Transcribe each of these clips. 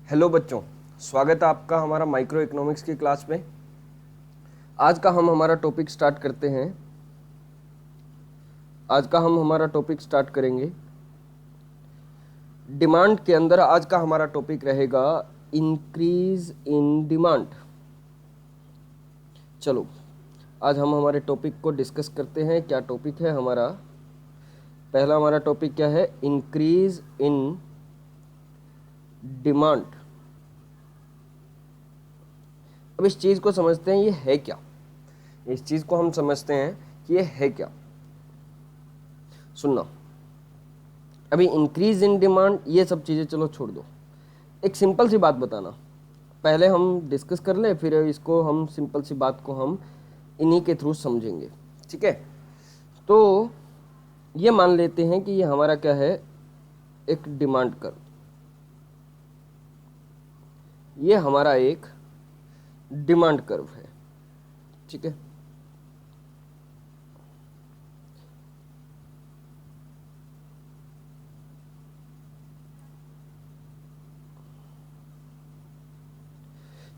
Hello बच्चों, स्वागत है आपका हमारा माइक्रो इकोनॉमिक्स की क्लास में। आज का हम हमारा टॉपिक स्टार्ट करते हैं। आज का हम हमारा टॉपिक स्टार्ट करेंगे डिमांड के अंदर। आज का हमारा टॉपिक रहेगा इंक्रीज इन डिमांड। चलो आज हम हमारे टॉपिक को डिस्कस करते हैं। क्या टॉपिक है हमारा? पहला हमारा टॉपिक क्या है? Increase in demand. अब इस चीज़ को समझते हैं, ये है क्या। इस चीज़ को हम समझते हैं कि ये है क्या। सुनना, अभी इंक्रीज इन डिमांड ये सब चीज़ें चलो छोड़ दो, एक सिंपल सी बात बताना। पहले हम डिस्कस कर लें, फिर इसको हम सिंपल सी बात को हम इन्हीं के थ्रू समझेंगे, ठीक है। तो ये मान लेते हैं कि ये हमारा क्या है, एक डिमांड कर्व। ये हमारा एक डिमांड कर्व है, ठीक है।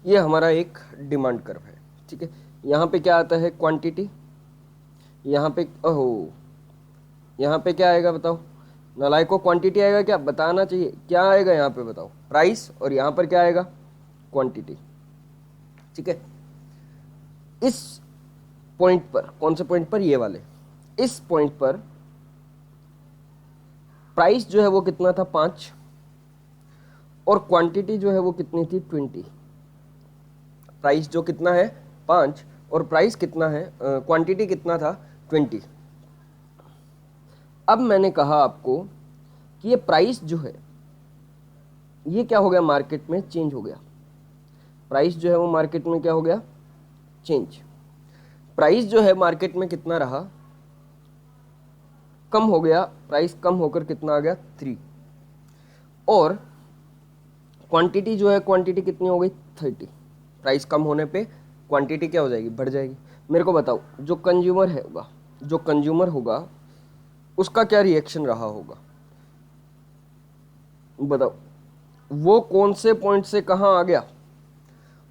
ये हमारा एक डिमांड कर्व है, ठीक है। यहाँ पे क्या आता है? क्वांटिटी। यहाँ पे ओहो, यहाँ पे क्या आएगा बताओ? नालायक को क्वांटिटी आएगा क्या? बताना चाहिए। क्या आएगा यहाँ पे बताओ? प्राइस। और यहाँ पर क्या आएगा? क्वांटिटी, ठीक है। इस पॉइंट पर, कौन से पॉइंट पर? ये वाले। इस पॉइंट पर प्राइस जो है वो कितना था? 5। और क्वांटिटी जो है वो कितनी थी? 20। प्राइस जो कितना है? 5। और प्राइस कितना है, क्वांटिटी कितना था? 20। अब मैंने कहा आपको कि ये प्राइस जो है ये क्या हो गया? मार्केट में चेंज हो गया। प्राइस जो है वो मार्केट में क्या हो गया? चेंज। प्राइस जो है मार्केट में कितना रहा? कम हो गया। प्राइस कम होकर कितना आ गया? 3। और क्वांटिटी जो है, क्वांटिटी कितनी हो गई? 30। प्राइस कम होने पे क्वांटिटी क्या हो जाएगी? बढ़ जाएगी। मेरे को बताओ, जो कंज्यूमर है होगा, जो कंज्यूमर होगा उसका क्या रिएक्शन रहा होगा? बताओ। वो कौन से पॉइंट से कहाँ आ गया?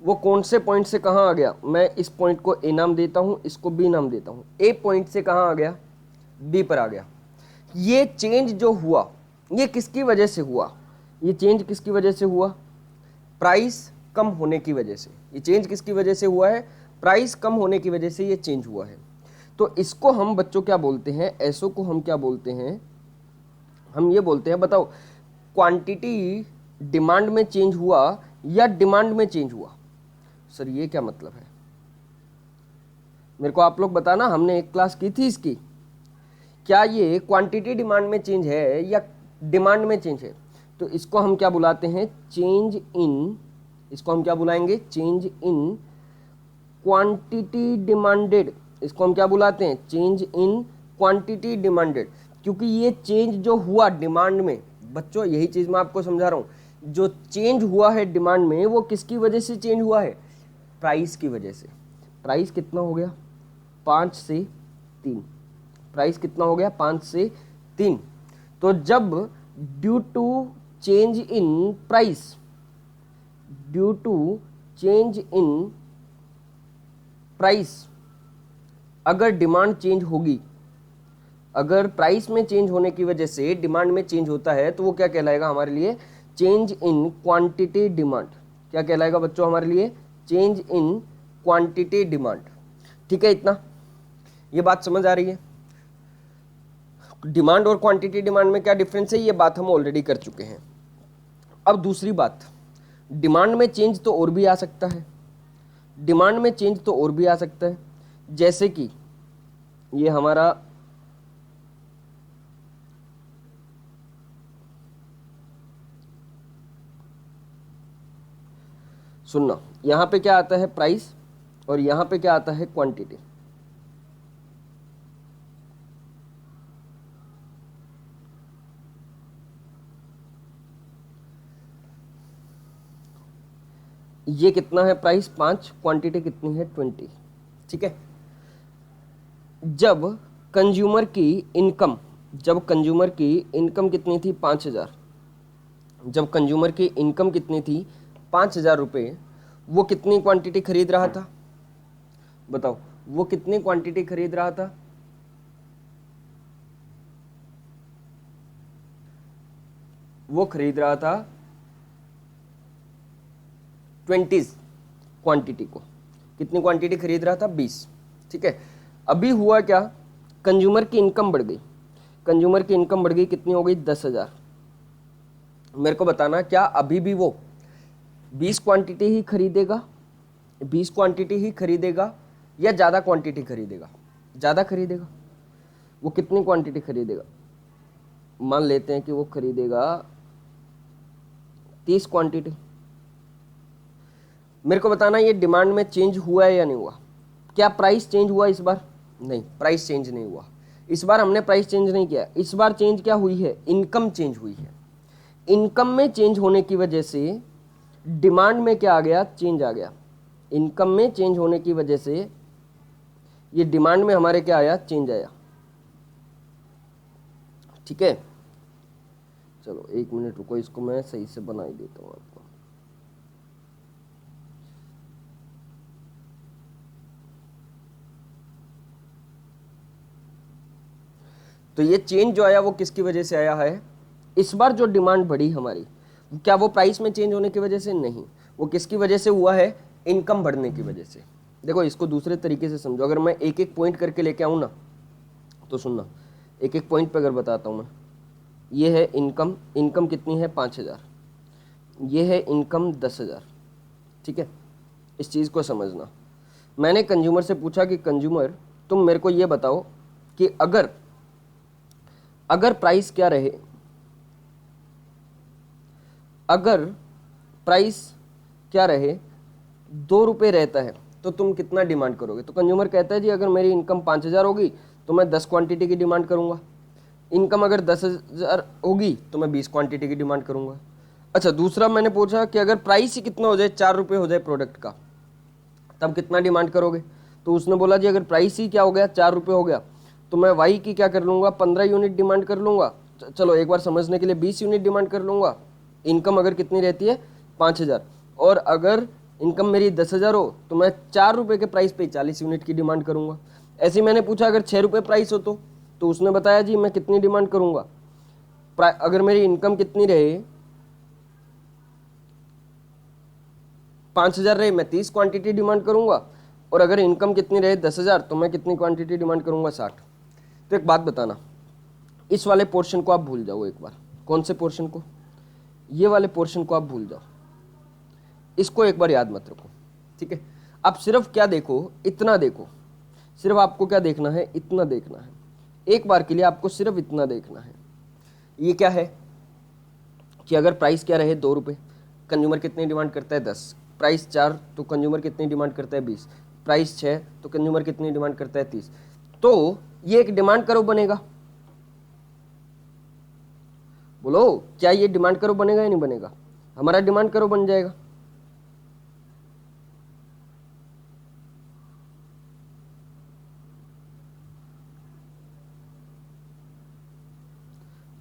वो कौन से पॉइंट से कहाँ आ गया? मैं इस पॉइंट को ए नाम देता हूँ, इसको बी नाम देता हूँ। ए पॉइंट से कहाँ आ गया? बी पर आ गया। ये चेंज जो हुआ ये किसकी वजह से हुआ? ये चेंज किसकी वजह से हुआ? प्राइस कम होने की वजह से। ये चेंज किसकी वजह से हुआ है? प्राइस कम होने की वजह से ये चेंज हुआ है। तो इसको हम बच्चों क्या बोलते हैं? ऐसो को हम क्या बोलते हैं? हम ये बोलते हैं, बताओ, क्वांटिटी डिमांड में चेंज हुआ या डिमांड में चेंज हुआ? सर ये क्या मतलब है? मेरे को आप लोग बताना। हमने एक क्लास की थी इसकी। क्या ये क्वांटिटी डिमांड में चेंज है या डिमांड में चेंज है? तो इसको हम क्या बुलाते हैं? Change in. इसको हम क्या बुलाएंगे? Change in quantity demanded. इसको हम क्या बुलाते हैं? Change in quantity demanded. क्योंकि ये चेंज जो हुआ डिमांड में, बच्चों यही चीज मैं आपको समझा रहा हूं, जो चेंज हुआ है डिमांड में वो किसकी वजह से चेंज हुआ है? प्राइस की वजह से। प्राइस कितना हो गया? 5 से 3। प्राइस कितना हो गया? 5 से 3। तो जब due to change in price, due to change in price, अगर डिमांड चेंज होगी, अगर प्राइस में चेंज होने की वजह से डिमांड में चेंज होता है, तो वो क्या कहलाएगा हमारे लिए? Change in quantity demand. क्या कहलाएगा बच्चों हमारे लिए? Change in quantity demand. ठीक है, इतना ये बात समझ आ रही है? डिमांड और क्वांटिटी डिमांड में क्या डिफरेंस है, ये बात हम ऑलरेडी कर चुके हैं। अब दूसरी बात, डिमांड में चेंज तो और भी आ सकता है। डिमांड में चेंज तो और भी आ सकता है, जैसे कि ये हमारा सुनना, यहां पे क्या आता है? प्राइस। और यहां पे क्या आता है? क्वांटिटी। ये कितना है? प्राइस 5, क्वांटिटी कितनी है? 20। ठीक है। जब कंज्यूमर की इनकम, जब कंज्यूमर की इनकम कितनी थी? 5,000। जब कंज्यूमर की इनकम कितनी थी, 5,000 रुपये, वो कितनी क्वांटिटी खरीद रहा था? बताओ, वो कितनी क्वांटिटी खरीद रहा था? वो खरीद रहा था 20 क्वांटिटी को। कितनी क्वांटिटी खरीद रहा था? 20। ठीक है, अभी हुआ क्या, कंज्यूमर की इनकम बढ़ गई। कंज्यूमर की इनकम बढ़ गई, कितनी हो गई? 10,000। मेरे को बताना, क्या अभी भी वो 20 क्वांटिटी ही खरीदेगा? 20 क्वांटिटी ही खरीदेगा या ज़्यादा क्वांटिटी खरीदेगा? ज़्यादा खरीदेगा। वो कितनी क्वांटिटी खरीदेगा? मान लेते हैं कि वो खरीदेगा 30 क्वांटिटी। मेरे को बताना, ये डिमांड में चेंज हुआ है या नहीं हुआ? क्या प्राइस चेंज हुआ इस बार? नहीं, प्राइस चेंज नहीं हुआ। इस बार हमने प्राइस चेंज नहीं किया। इस बार चेंज क्या हुई है? इनकम चेंज हुई है। इनकम में चेंज होने की वजह से डिमांड में क्या आ गया? चेंज आ गया। इनकम में चेंज होने की वजह से ये डिमांड में हमारे क्या आया? चेंज आया। ठीक है, चलो 1 मिनट रुको, इसको मैं सही से बना ही देता हूँ आपको। तो ये चेंज जो आया वो किसकी वजह से आया है? इस बार जो डिमांड बढ़ी हमारी, क्या वो प्राइस में चेंज होने की वजह से? नहीं, वो किसकी वजह से हुआ है? इनकम बढ़ने की वजह से। देखो, इसको दूसरे तरीके से समझो। अगर मैं एक एक पॉइंट करके लेके आऊँ ना, तो सुनना, एक एक पॉइंट पे अगर बताता हूँ मैं। ये है इनकम। इनकम कितनी है? 5,000। ये है इनकम 10,000। ठीक है, इस चीज़ को समझना। मैंने कंज्यूमर से पूछा कि कंज्यूमर, तुम मेरे को ये बताओ कि अगर प्राइस क्या रहे, अगर प्राइस क्या रहे, 2 रुपये रहता है, तो तुम कितना डिमांड करोगे? तो कंज्यूमर कहता है जी, अगर मेरी इनकम 5,000 होगी तो मैं 10 क्वांटिटी की डिमांड करूंगा। इनकम अगर 10,000 होगी तो मैं 20 क्वांटिटी की डिमांड करूंगा। अच्छा, दूसरा मैंने पूछा कि अगर प्राइस ही कितना हो जाए, 4 रुपये हो जाए प्रोडक्ट का, तब कितना डिमांड करोगे? तो उसने बोला जी, अगर प्राइस ही क्या हो गया? 4 रुपये हो गया, तो मैं वाई की क्या कर लूँगा? 15 यूनिट डिमांड कर लूँगा। चलो एक बार समझने के लिए 20 यूनिट डिमांड कर लूँगा। इनकम अगर कितनी रहती है? 5,000। और अगर इनकम मेरी 10,000 हो तो मैं 4 रुपये के प्राइस पे 40 यूनिट की डिमांड करूँगा। ऐसे ही मैंने पूछा अगर 6 रुपये प्राइस हो तो उसने बताया जी मैं कितनी डिमांड करूँगा? अगर मेरी इनकम कितनी रहे, 5,000 रहे, मैं 30 क्वांटिटी डिमांड करूँगा। और अगर इनकम कितनी रहे? 10,000, तो मैं कितनी क्वांटिटी डिमांड करूँगा? 60। तो एक बात बताना, इस वाले पोर्शन को आप भूल जाओ एक बार। कौन से पोर्शन को? ये वाले पोर्शन को आप भूल जाओ, इसको एक बार याद मत रखो। ठीक है, आप सिर्फ क्या देखो? इतना देखो। सिर्फ आपको क्या देखना है? इतना देखना है। एक बार के लिए आपको सिर्फ इतना देखना है। ये क्या है कि अगर प्राइस क्या रहे? 2 रुपये, कंज्यूमर कितनी डिमांड करता है? 10। प्राइस 4 तो कंज्यूमर कितनी डिमांड करता है? 20। प्राइस 6 तो कंज्यूमर कितनी डिमांड करता है? 30। तो ये एक डिमांड कर्व बनेगा। बोलो, क्या ये डिमांड कर्व बनेगा या नहीं बनेगा? हमारा डिमांड कर्व बन जाएगा।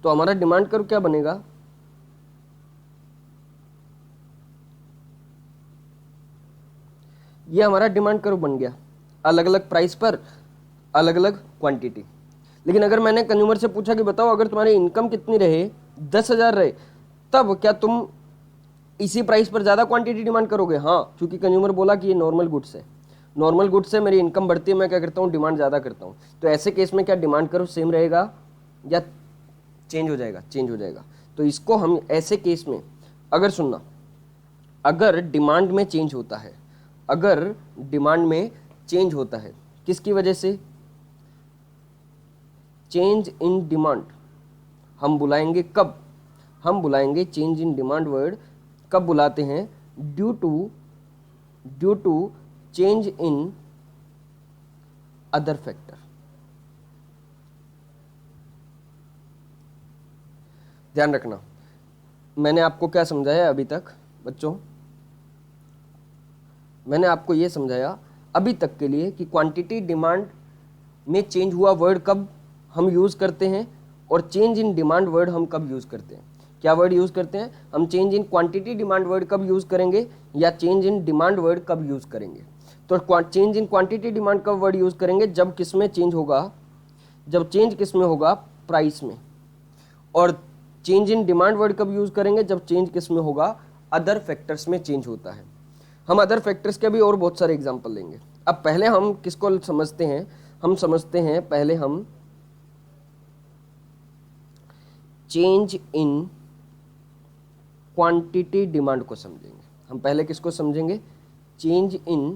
तो हमारा डिमांड कर्व क्या बनेगा? ये हमारा डिमांड कर्व बन गया, अलग अलग प्राइस पर अलग अलग क्वांटिटी। लेकिन अगर मैंने कंज्यूमर से पूछा कि बताओ अगर तुम्हारी इनकम कितनी रहे, 10,000 रहे, तब क्या तुम इसी प्राइस पर ज़्यादा क्वांटिटी डिमांड करोगे? हाँ, क्योंकि कंज्यूमर बोला कि ये नॉर्मल गुड्स है। नॉर्मल गुड्स से मेरी इनकम बढ़ती है, मैं क्या करता हूँ? डिमांड ज़्यादा करता हूँ। तो ऐसे केस में क्या डिमांड कर्व सेम रहेगा या चेंज हो जाएगा? चेंज हो जाएगा। तो इसको हम ऐसे केस में, अगर सुनना, अगर डिमांड में चेंज होता है, अगर डिमांड में चेंज होता है, किसकी वजह से? चेंज इन डिमांड हम बुलाएंगे कब? हम बुलाएंगे चेंज इन डिमांड वर्ड कब बुलाते हैं? Due to change in other factor. ध्यान रखना, मैंने आपको क्या समझाया अभी तक बच्चों? मैंने आपको ये समझाया अभी तक के लिए कि क्वांटिटी डिमांड में चेंज हुआ वर्ड कब हम यूज़ करते हैं और चेंज इन डिमांड वर्ड हम कब यूज़ करते हैं। क्या वर्ड यूज़ करते हैं हम? Change in quantity demand word कब यूज़ करेंगे या चेंज इन डिमांड वर्ड कब यूज़ करेंगे? तो चेंज इन क्वांटिटी डिमांड कब वर्ड यूज़ करेंगे? जब किस में चेंज होगा? जब चेंज किस में होगा? प्राइस में। और चेंज इन डिमांड वर्ड कब यूज़ करेंगे? जब चेंज किस में होगा? अदर फैक्टर्स में चेंज होता है। हम अदर फैक्टर्स के भी और बहुत सारे एग्जाम्पल लेंगे। अब पहले हम किसको समझते हैं? हम समझते हैं पहले हम चेंज इन क्वांटिटी डिमांड को समझेंगे। हम पहले किसको समझेंगे? चेंज इन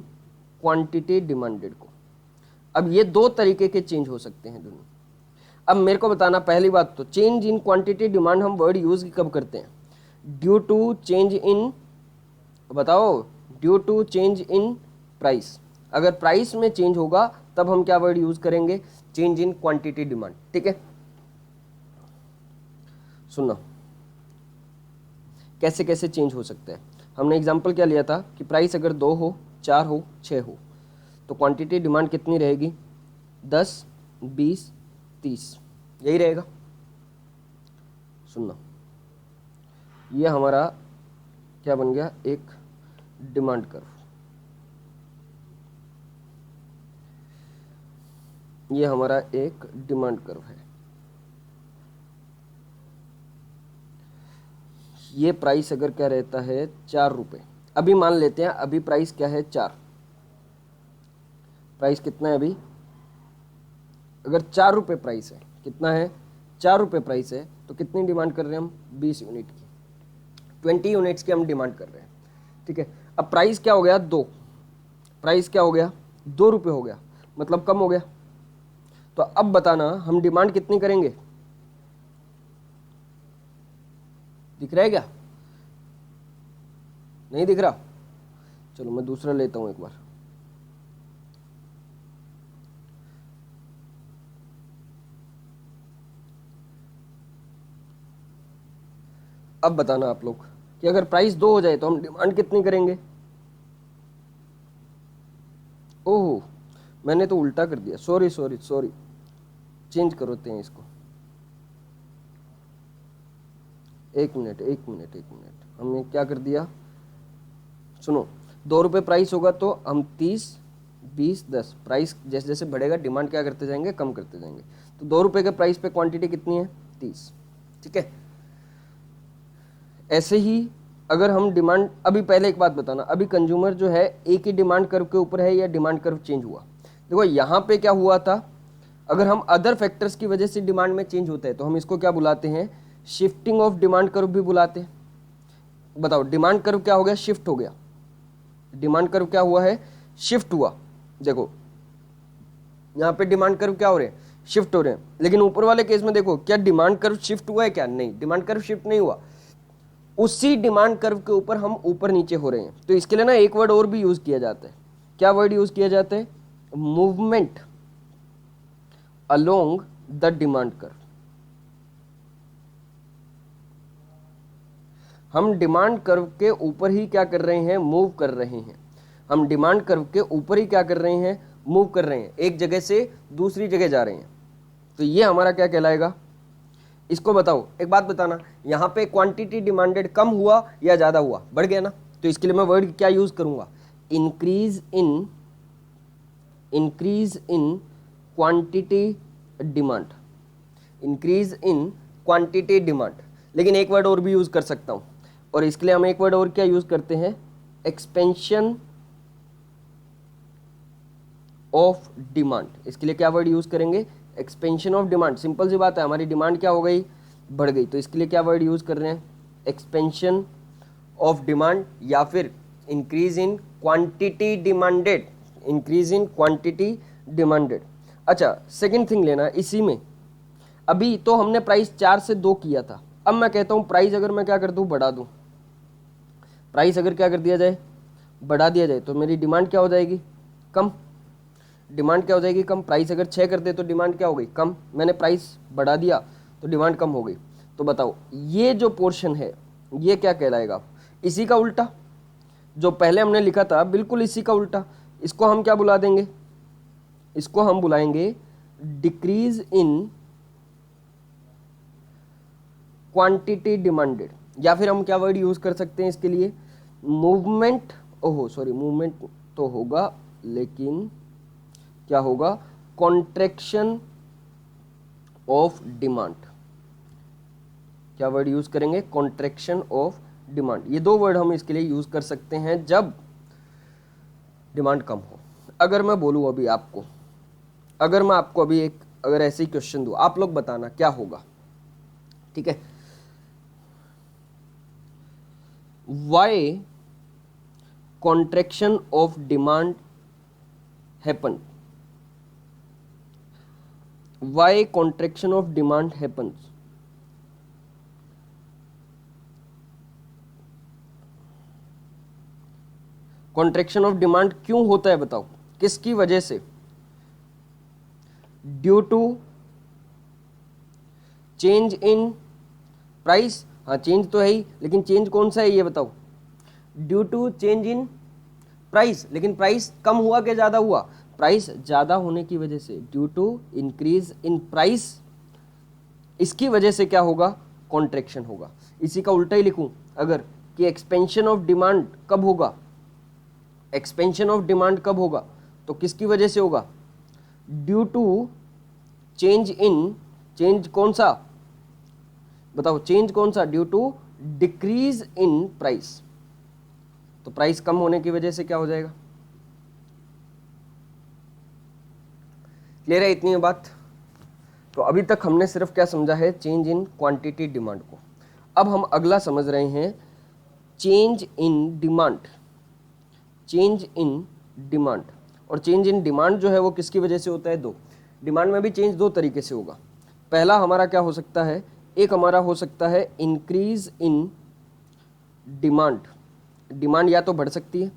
क्वांटिटी डिमांडेड को। अब ये दो तरीके के चेंज हो सकते हैं दोनों। अब मेरे को बताना, पहली बात तो चेंज इन क्वांटिटी डिमांड हम वर्ड यूज कब करते हैं? ड्यू टू चेंज इन, बताओ, due to change in price. अगर प्राइस में चेंज होगा तब हम क्या वर्ड यूज करेंगे? Change in quantity demand. ठीक है, सुनना कैसे कैसे चेंज हो सकता है। हमने एग्जांपल क्या लिया था कि प्राइस अगर 2 हो, 4 हो, 6 हो तो क्वांटिटी डिमांड कितनी रहेगी? 10, 20, 30, यही रहेगा। सुनना, ये हमारा क्या बन गया? एक डिमांड कर्व। ये हमारा एक डिमांड कर्व है। ये प्राइस अगर क्या रहता है? 4 रुपये। अभी मान लेते हैं अभी प्राइस क्या है? 4। प्राइस कितना है अभी? अगर 4 रुपये प्राइस है, कितना है? 4 रुपये प्राइस है, तो कितनी डिमांड कर रहे हैं हम? 20 यूनिट की, 20 यूनिट्स की हम डिमांड कर रहे हैं। ठीक है, अब प्राइस क्या हो गया? 2। प्राइस क्या हो गया? 2 रुपये हो गया, मतलब कम हो गया। तो अब बताना हम डिमांड कितनी करेंगे? दिख रहा है क्या? नहीं दिख रहा? चलो मैं दूसरा लेता हूं एक बार। अब बताना आप लोग कि अगर प्राइस 2 हो जाए तो हम डिमांड कितनी करेंगे? ओह, मैंने तो उल्टा कर दिया, सॉरी सॉरी सॉरी, चेंज करते हैं इसको। एक मिनट, हमने क्या कर दिया? सुनो, 2 रुपये प्राइस होगा तो हम 30, 20, 10, प्राइस जैसे जैसे बढ़ेगा डिमांड क्या करते जाएंगे? कम करते जाएंगे। तो 2 रुपये के प्राइस पे क्वांटिटी कितनी है? 30। ठीक है, ऐसे ही अगर हम डिमांड, अभी पहले एक बात बताना, अभी कंज्यूमर जो है एक ही डिमांड कर्व के ऊपर है या डिमांड कर्व चेंज हुआ? देखो यहाँ पे क्या हुआ था, अगर हम अदर फैक्टर्स की वजह से डिमांड में चेंज होता है तो हम इसको क्या बुलाते हैं? शिफ्टिंग ऑफ डिमांड कर्व भी बुलाते हैं। बताओ, डिमांड कर्व क्या हो गया? शिफ्ट हो गया। डिमांड कर्व क्या हुआ है? शिफ्ट हुआ। देखो यहाँ पे डिमांड कर्व क्या हो रहे हैं? शिफ्ट हो रहे हैं। लेकिन ऊपर वाले केस में देखो, क्या डिमांड कर्व शिफ्ट हुआ है क्या? नहीं, डिमांड कर्व शिफ्ट नहीं हुआ। उसी डिमांड कर्व के ऊपर हम ऊपर नीचे हो रहे हैं। तो इसके लिए ना एक वर्ड और भी यूज किया जाता है। क्या वर्ड यूज किया जाता है? Movement along the demand curve. हम डिमांड कर्व के ऊपर ही क्या कर रहे हैं? मूव कर रहे हैं। हम डिमांड कर्व के ऊपर ही क्या कर रहे हैं? मूव कर रहे हैं, एक जगह से दूसरी जगह जा रहे हैं। तो ये हमारा क्या कहलाएगा? इसको बताओ, एक बात बताना, यहाँ पे क्वांटिटी डिमांडेड कम हुआ या ज़्यादा हुआ? बढ़ गया ना। तो इसके लिए मैं वर्ड क्या यूज़ करूँगा? Increase in quantity demand. Increase in quantity demand. लेकिन एक वर्ड और भी यूज़ कर सकता हूँ, और इसके लिए हम एक वर्ड और क्या यूज़ करते हैं? Expansion of demand. इसके लिए क्या वर्ड यूज़ करेंगे? Expansion of demand. सिंपल सी बात है, हमारी डिमांड क्या हो गई? बढ़ गई। तो इसके लिए क्या वर्ड यूज़ कर रहे हैं? एक्सपेंशन ऑफ डिमांड, या फिर increase in quantity demanded. Increase in quantity demanded. अच्छा, सेकंड थिंग लेना इसी में, अभी तो हमने प्राइस 4 से 2 किया था। अब मैं कहता हूँ प्राइस अगर मैं क्या कर दूँ? बढ़ा दूँ। प्राइस अगर क्या कर दिया जाए? बढ़ा दिया जाए, तो मेरी डिमांड क्या हो जाएगी? कम। डिमांड क्या हो जाएगी? कम। प्राइस अगर 6 कर दे तो डिमांड क्या हो गई? कम। मैंने प्राइस बढ़ा दिया तो डिमांड कम हो गई। तो बताओ ये जो पोर्शन है ये क्या कहलाएगा? इसी का उल्टा। जो पहले हमने लिखा था बिल्कुल इसी का उल्टा। इसको हम क्या बुला देंगे? इसको हम बुलाएंगे डिक्रीज इन क्वांटिटी डिमांडेड, या फिर हम क्या वर्ड यूज कर सकते हैं इसके लिए, मूवमेंट, ओहो सॉरी मूवमेंट तो होगा लेकिन क्या होगा, कॉन्ट्रैक्शन ऑफ डिमांड। क्या वर्ड यूज करेंगे, कॉन्ट्रैक्शन ऑफ डिमांड। ये दो वर्ड हम इसके लिए यूज कर सकते हैं जब डिमांड कम हो। अगर मैं बोलूं अभी आपको, अगर मैं आपको अभी एक अगर ऐसे ही क्वेश्चन दूं, आप लोग बताना क्या होगा, ठीक है। Why contraction of demand happen, why contraction of demand happens, contraction of demand क्यों होता है बताओ, किसकी वजह से, due to change in price, हाँ चेंज तो है ही, लेकिन चेंज कौन सा है ये बताओ, due to change in price, लेकिन प्राइस कम हुआ कि ज्यादा हुआ, प्राइस ज्यादा होने की वजह से, due to increase in price, इसकी वजह से क्या होगा, कॉन्ट्रैक्शन होगा। इसी का उल्टा ही लिखूं अगर, कि एक्सपेंशन ऑफ डिमांड कब होगा, एक्सपेंशन ऑफ डिमांड कब होगा, तो किसकी वजह से होगा, due to change in, change कौन सा बताओ, चेंज कौन सा, due to decrease in price, तो प्राइस कम होने की वजह से क्या हो जाएगा। क्लियर है इतनी बात। तो अभी तक हमने सिर्फ क्या समझा है, चेंज इन क्वांटिटी डिमांड को। अब हम अगला समझ रहे हैं change in demand, change in demand. और चेंज इन डिमांड जो है वो किसकी वजह से होता है, दो, डिमांड में भी चेंज दो तरीके से होगा। पहला हमारा क्या हो सकता है, एक हमारा हो सकता है इंक्रीज इन डिमांड, डिमांड या तो बढ़ सकती है,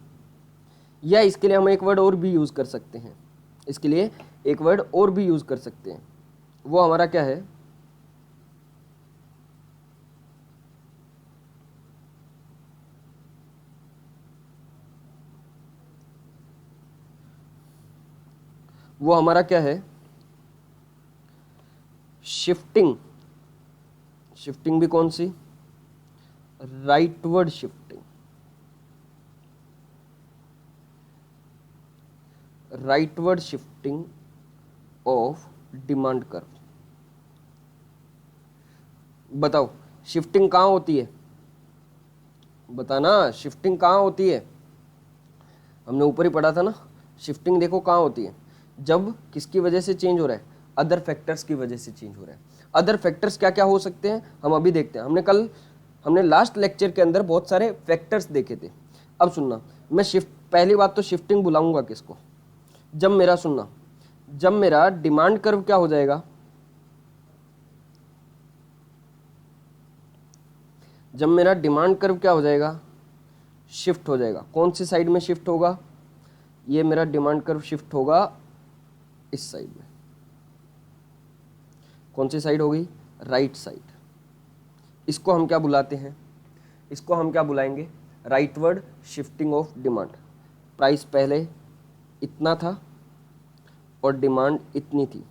या इसके लिए हम एक वर्ड और भी यूज कर सकते हैं, इसके लिए एक वर्ड और भी यूज कर सकते हैं, वो हमारा क्या है, वो हमारा क्या है, शिफ्टिंग। शिफ्टिंग भी कौन सी, rightward shifting, rightward shifting of demand curve. बताओ शिफ्टिंग कहाँ होती है, बताना शिफ्टिंग कहाँ होती है, हमने ऊपर ही पढ़ा था ना, शिफ्टिंग देखो कहाँ होती है, जब किसकी वजह से चेंज हो रहा है, अदर फैक्टर्स की वजह से चेंज हो रहा है। अदर फैक्टर्स क्या क्या हो सकते हैं हम अभी देखते हैं। हमने लास्ट लेक्चर के अंदर बहुत सारे फैक्टर्स देखे थे। अब सुनना, मैं पहली बात तो शिफ्टिंग बुलाऊंगा किसको, जब मेरा सुनना, जब मेरा डिमांड कर्व क्या हो जाएगा, जब मेरा डिमांड कर्व क्या हो जाएगा, शिफ्ट हो जाएगा। कौन सी साइड में शिफ्ट होगा, ये मेरा डिमांड कर्व शिफ्ट होगा इस साइड में। कौन सी साइड होगी, राइट साइड। इसको हम क्या बुलाते हैं, इसको हम क्या बुलाएंगे, rightward shifting of demand. Price पहले इतना था और डिमांड इतनी थी,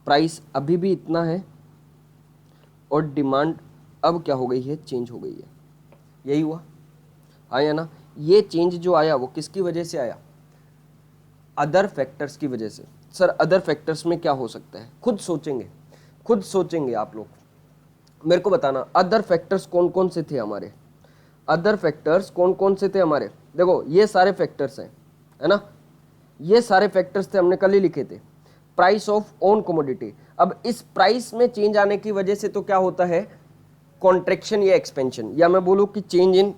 प्राइस अभी भी इतना है और डिमांड अब क्या हो गई है, चेंज हो गई है। यही हुआ, आया ना। ये चेंज जो आया वो किसकी वजह से आया, अदर फैक्टर्स की वजह से। सर अदर फैक्टर्स में क्या हो सकता है, खुद सोचेंगे आप लोग, मेरे को बताना अदर फैक्टर्स कौन कौन से थे हमारे, अदर फैक्टर्स कौन कौन से थे हमारे। देखो ये सारे फैक्टर्स हैं, है ना, ये सारे फैक्टर्स थे, हमने कल ही लिखे थे। प्राइस ऑफ ओन कमोडिटी, अब इस प्राइस में चेंज आने की वजह से तो क्या होता है, कॉन्ट्रैक्शन या एक्सपेंशन, या मैं बोलूँ कि चेंज इन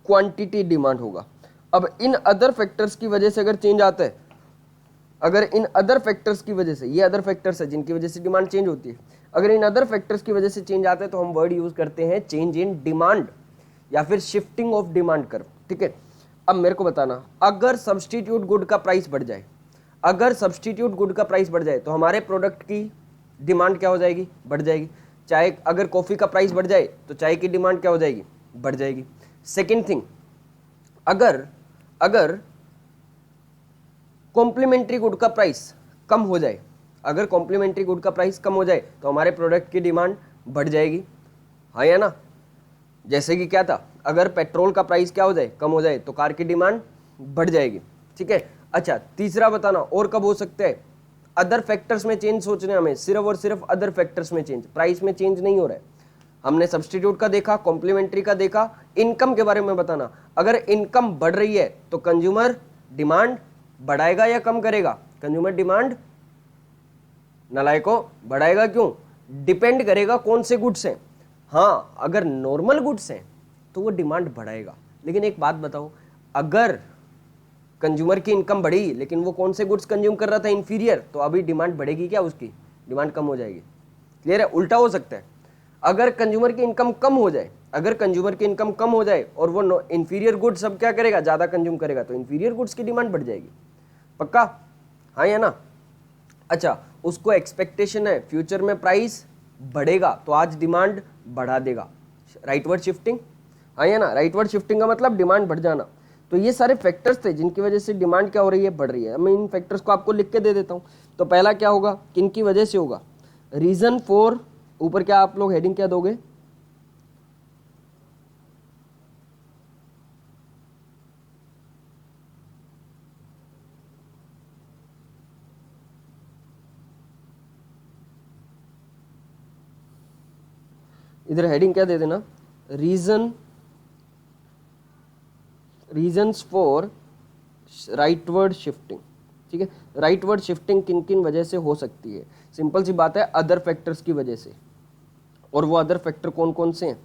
क्वांटिटी डिमांड होगा। अब इन अदर फैक्टर्स की वजह से अगर चेंज आता है, अगर इन अदर फैक्टर्स की वजह से, ये अदर फैक्टर्स है जिनकी वजह से डिमांड चेंज होती है, अगर इन अदर फैक्टर्स की वजह से चेंज आता है तो हम वर्ड यूज करते हैं चेंज इन डिमांड या फिर शिफ्टिंग ऑफ डिमांड कर्व। ठीक है, अब मेरे को बताना, अगर सब्सटीट्यूट गुड का प्राइस बढ़ जाए, अगर सब्सटीट्यूट गुड का प्राइस बढ़ जाए तो हमारे प्रोडक्ट की डिमांड क्या हो जाएगी, बढ़ जाएगी। चाय, अगर कॉफी का प्राइस बढ़ जाए तो चाय की डिमांड क्या हो जाएगी, बढ़ जाएगी। सेकेंड थिंग, अगर कॉम्प्लीमेंट्री गुड का प्राइस कम हो जाए, अगर कॉम्प्लीमेंट्री गुड का प्राइस कम हो जाए तो हमारे प्रोडक्ट की डिमांड बढ़ जाएगी, हाँ या ना। जैसे कि क्या था, अगर पेट्रोल का प्राइस क्या हो जाए, कम हो जाए, तो कार की डिमांड बढ़ जाएगी, ठीक है। अच्छा, तीसरा बताना और कब हो सकता है, अदर फैक्टर्स में चेंज सोचने हमें, सिर्फ और सिर्फ अदर फैक्टर्स में चेंज, प्राइस में चेंज नहीं हो रहा है। हमने सब्स्टिट्यूट का देखा, कॉम्प्लीमेंट्री का देखा, इनकम के बारे में बताना। अगर इनकम बढ़ रही है तो कंज्यूमर डिमांड बढ़ाएगा या कम करेगा, कंज्यूमर डिमांड नलायको बढ़ाएगा। क्यों, डिपेंड करेगा कौन से गुड्स हैं। हाँ, अगर नॉर्मल गुड्स हैं तो वो डिमांड बढ़ाएगा। लेकिन एक बात बताओ, अगर कंज्यूमर की इनकम बढ़ी लेकिन वो कौन से गुड्स कंज्यूम कर रहा था, इंफीरियर, तो अभी डिमांड बढ़ेगी क्या, उसकी डिमांड कम हो जाएगी। क्लियर है, उल्टा हो सकता है। अगर कंज्यूमर की इनकम कम हो जाए, अगर कंज्यूमर की इनकम कम हो जाए और वो इंफीरियर गुड्स सब क्या करेगा, ज्यादा कंज्यूम करेगा, तो इंफीरियर गुड्स की डिमांड बढ़ जाएगी। पक्का, हाँ या ना। अच्छा, उसको एक्सपेक्टेशन है फ्यूचर में प्राइस बढ़ेगा तो आज डिमांड बढ़ा देगा, राइटवर्ड शिफ्टिंग, हाँ या ना। राइटवर्ड शिफ्टिंग का मतलब डिमांड बढ़ जाना। तो ये सारे फैक्टर्स थे जिनकी वजह से डिमांड क्या हो रही है, बढ़ रही है। मैं इन फैक्टर्स को आपको लिख के दे देता हूँ। तो पहला क्या होगा, किनकी वजह से होगा, रीजन फॉर, ऊपर क्या आप लोग हेडिंग क्या दोगे, इधर हेडिंग क्या दे देना, रीजन्स फॉर राइटवर्ड शिफ्टिंग, ठीक है। राइटवर्ड शिफ्टिंग किन किन वजह से हो सकती है, सिंपल सी बात है, अदर फैक्टर्स की वजह से। और वो अदर फैक्टर कौन कौन से हैं,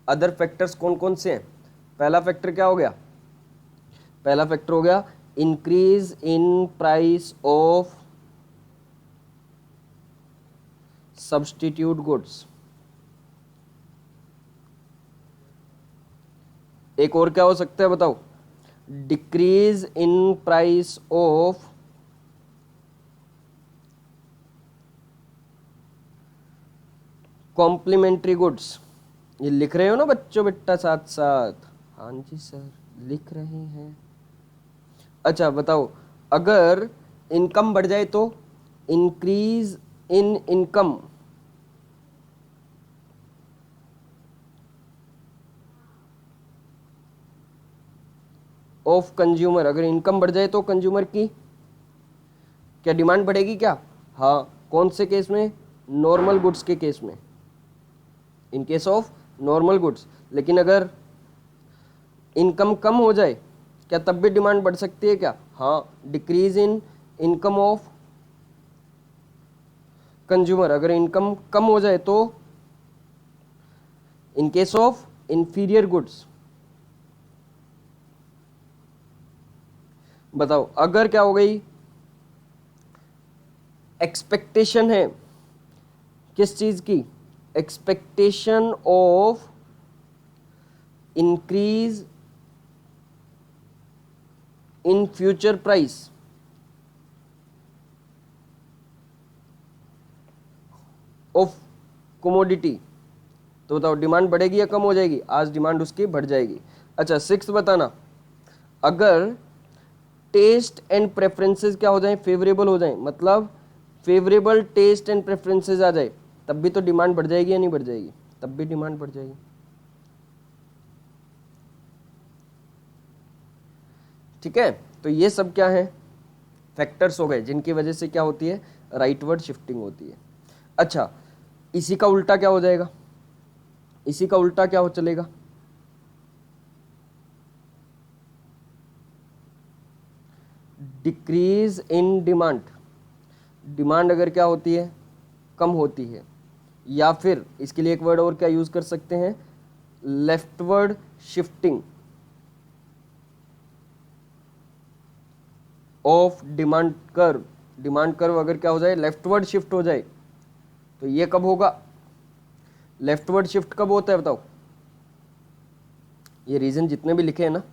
अदर फैक्टर्स कौन कौन से हैं। पहला फैक्टर क्या हो गया, पहला फैक्टर हो गया increase in price of substitute goods. एक और क्या हो सकता है बताओ, decrease in price of complementary goods. ये लिख रहे हो ना बच्चों, बेटा साथ साथ, हाँ जी सर लिख रहे हैं। अच्छा बताओ, अगर इनकम बढ़ जाए तो increase in income of consumer, अगर इनकम बढ़ जाए तो कंज्यूमर की क्या डिमांड बढ़ेगी क्या, हाँ, कौन से केस में, नॉर्मल गुड्स के केस में, in case of normal goods. लेकिन अगर इनकम कम हो जाए क्या तब भी डिमांड बढ़ सकती है क्या, हाँ, decrease in income of consumer, अगर इनकम कम हो जाए तो in case of inferior goods. बताओ, अगर क्या हो गई, एक्सपेक्टेशन है किस चीज की, expectation of increase in future price of commodity, तो बताओ डिमांड बढ़ेगी या कम हो जाएगी, आज डिमांड उसकी बढ़ जाएगी। अच्छा, सिक्स बताना, अगर टेस्ट एंड प्रेफरेंसेस क्या हो जाए, फेवरेबल हो जाए, मतलब फेवरेबल टेस्ट एंड प्रेफरेंसेस आ जाए, तब भी तो डिमांड बढ़ जाएगी या नहीं बढ़ जाएगी, तब भी डिमांड बढ़ जाएगी। ठीक है, तो ये सब क्या है, फैक्टर्स हो गए जिनकी वजह से क्या होती है, राइटवर्ड शिफ्टिंग होती है। अच्छा, इसी का उल्टा क्या हो जाएगा, इसी का उल्टा क्या हो चलेगा, डिक्रीज इन डिमांड, डिमांड अगर क्या होती है, कम होती है, या फिर इसके लिए एक वर्ड और क्या यूज कर सकते हैं, leftward shifting of demand curve, demand curve अगर क्या हो जाए, लेफ्टवर्ड शिफ्ट हो जाए, तो ये कब होगा, लेफ्टवर्ड शिफ्ट कब होता है बताओ। ये रीजन जितने भी लिखे हैं ना,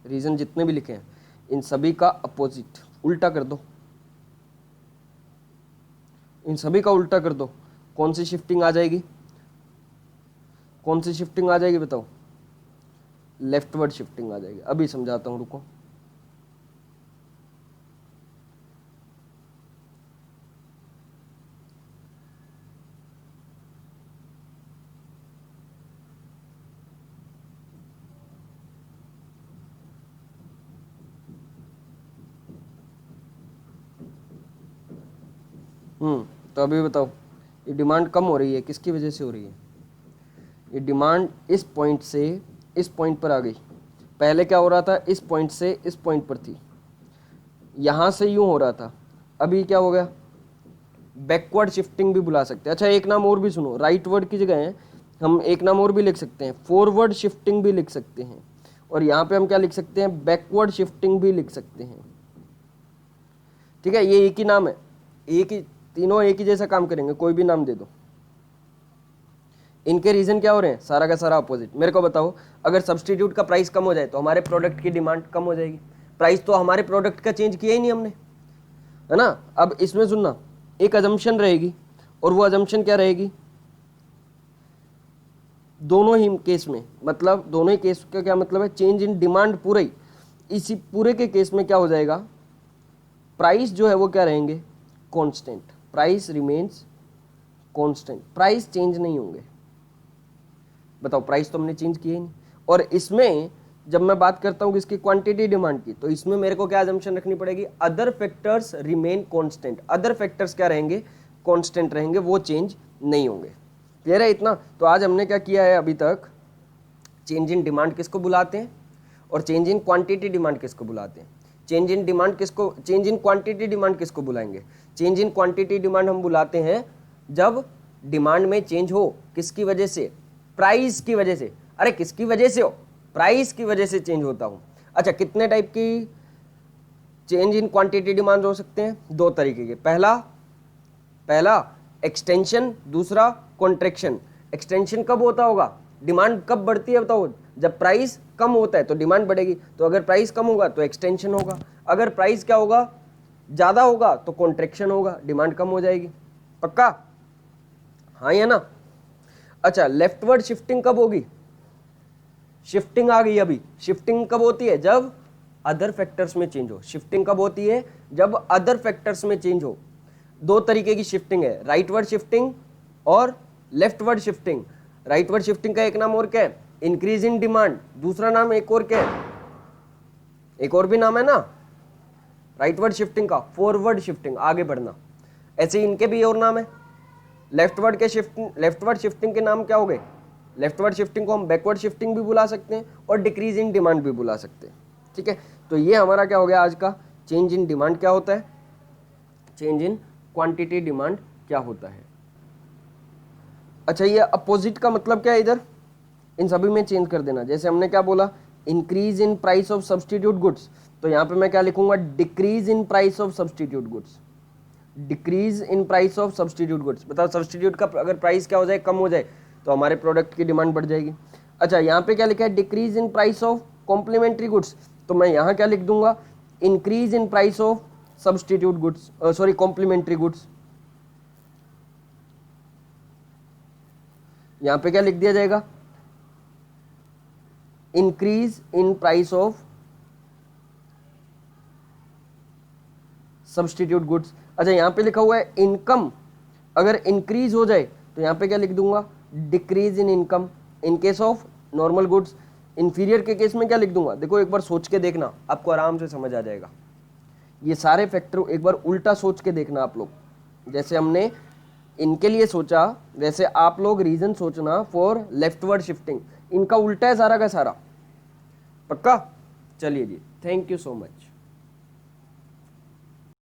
रीजन जितने भी लिखे हैं, इन सभी का अपोजिट उल्टा कर दो, इन सभी का उल्टा कर दो, कौन सी शिफ्टिंग आ जाएगी, कौन सी शिफ्टिंग आ जाएगी बताओ, लेफ्टवर्ड शिफ्टिंग आ जाएगी। अभी समझाता हूं, रुको। तो अभी बताओ, ये डिमांड कम हो रही है, किसकी वजह से हो रही है? ये डिमांड इस पॉइंट से इस पॉइंट पर आ गई। पहले क्या हो रहा था, इस पॉइंट से इस पॉइंट पर थी, यहाँ से यूं हो रहा था, अभी क्या हो गया? बैकवर्ड शिफ्टिंग भी बुला सकते हैं। अच्छा, एक नाम और भी सुनो, राइट वर्ड की जगह हम एक नाम और भी लिख सकते हैं, फॉरवर्ड शिफ्टिंग भी लिख सकते हैं, और यहाँ पे हम क्या लिख सकते हैं, बैकवर्ड शिफ्टिंग भी लिख सकते हैं। ठीक है, ये एक ही नाम है, एक ही, तीनों एक ही जैसा काम करेंगे, कोई भी नाम दे दो। इनके रीजन क्या हो रहे हैं, सारा का सारा अपोजिट। मेरे को बताओ, अगर सब्सटीट्यूट का प्राइस कम हो जाए तो हमारे प्रोडक्ट की डिमांड कम हो जाएगी। प्राइस तो हमारे प्रोडक्ट का चेंज किया ही नहीं हमने, है ना। अब इसमें सुनना, एक अजम्पशन रहेगी, और वो अजम्पशन क्या रहेगी, दोनों ही केस में, मतलब दोनों ही केस का क्या मतलब है, चेंज इन डिमांड पूरे ही, इसी पूरे के केस में क्या हो जाएगा, प्राइस जो है वो क्या रहेंगे, constant. Price remains constant, price change नहीं होंगे। बताओ, प्राइस तो हमने चेंज किया ही नहीं। और इसमें जब मैं बात करता हूँ किसकी, क्वांटिटी डिमांड की, तो इसमें मेरे को क्या अजम्पशन रखनी पड़ेगी, other factors remain constant. Other factors क्या रहेंगे, कांस्टेंट रहेंगे, वो चेंज नहीं होंगे। क्लियर है इतना? तो आज हमने क्या किया है अभी तक, चेंज इन डिमांड किसको बुलाते हैं, और चेंज इन क्वांटिटी डिमांड किसको बुलाते हैं। चेंज इन डिमांड किसको, चेंज इन क्वांटिटी डिमांड किसको बुलाएंगे, चेंज इन क्वांटिटी डिमांड हम बुलाते हैं जब डिमांड में चेंज हो, किसकी वजह से, प्राइस की वजह से। अरे किसकी वजह से हो, प्राइस की वजह से चेंज होता हूं। अच्छा, कितने टाइप की चेंज इन क्वांटिटी डिमांड हो सकते हैं, दो तरीके के। पहला एक्सटेंशन, दूसरा कॉन्ट्रैक्शन। एक्सटेंशन कब होता होगा, डिमांड कब बढ़ती है बताओ, जब प्राइस कम होता है तो डिमांड बढ़ेगी, तो अगर प्राइस कम होगा तो एक्सटेंशन होगा, अगर प्राइस क्या होगा, ज्यादा होगा तो कॉन्ट्रैक्शन होगा, डिमांड कम हो जाएगी। पक्का? हाँ या ना? अच्छा, लेफ्टवर्ड शिफ्टिंग कब होगी, शिफ्टिंग आ गई अभी। शिफ्टिंग कब होती है, जब अदर फैक्टर्स में चेंज हो। शिफ्टिंग कब होती है, जब अदर फैक्टर्स में चेंज हो। दो तरीके की शिफ्टिंग है, राइटवर्ड शिफ्टिंग और लेफ्टवर्ड शिफ्टिंग। राइटवर्ड शिफ्टिंग का एक नाम और क्या है, इंक्रीज इन डिमांड। दूसरा नाम एक और क्या है, एक और भी नाम है ना राइटवर्ड शिफ्टिंग का, फॉरवर्ड शिफ्टिंग, आगे बढ़ना। ऐसे इनके भी और नाम है। लेफ्टवर्ड शिफ्टिंग के नाम क्या हो गए, लेफ्टवर्ड शिफ्टिंग को हम बैकवर्ड शिफ्टिंग भी बुला सकते हैं और डिक्रीज इन डिमांड भी बुला सकते हैं। ठीक है, तो ये हमारा क्या हो गया आज का, चेंज इन डिमांड क्या होता है, चेंज इन क्वांटिटी डिमांड क्या होता है। अच्छा, ये अपोजिट का मतलब क्या है, इधर इन सभी में चेंज कर देना। जैसे हमने क्या बोला, increase in price of substitute goods, तो यहाँ पे मैं क्या लिखूंगा, decrease in price of substitute goods. Decrease in price of substitute goods. बताओ, सब्सटीट्यूट का अगर प्राइस क्या हो जाए, कम हो जाए, तो हमारे प्रोडक्ट की डिमांड बढ़ जाएगी। अच्छा, यहाँ पे क्या लिखा है, decrease in price of complementary goods, तो मैं यहाँ क्या लिख दूंगा, increase in price of substitute goods, sorry complementary goods. यहाँ पे क्या लिख दिया जाएगा, increase in price of substitute goods. अच्छा, यहाँ पे लिखा हुआ है इनकम, अगर इंक्रीज हो जाए तो यहाँ पे क्या लिख दूंगा, decrease in income in case of normal goods. Inferior के केस में क्या लिख दूंगा, देखो एक बार सोच के देखना, आपको आराम से समझ आ जाएगा। ये सारे फैक्टर एक बार उल्टा सोच के देखना आप लोग। जैसे हमने इनके लिए सोचा, वैसे आप लोग रीजन सोचना फॉर लेफ्टवर्ड शिफ्टिंग। इनका उल्टा है सारा का सारा। पक्का? चलिए जी, थैंक यू सो मच।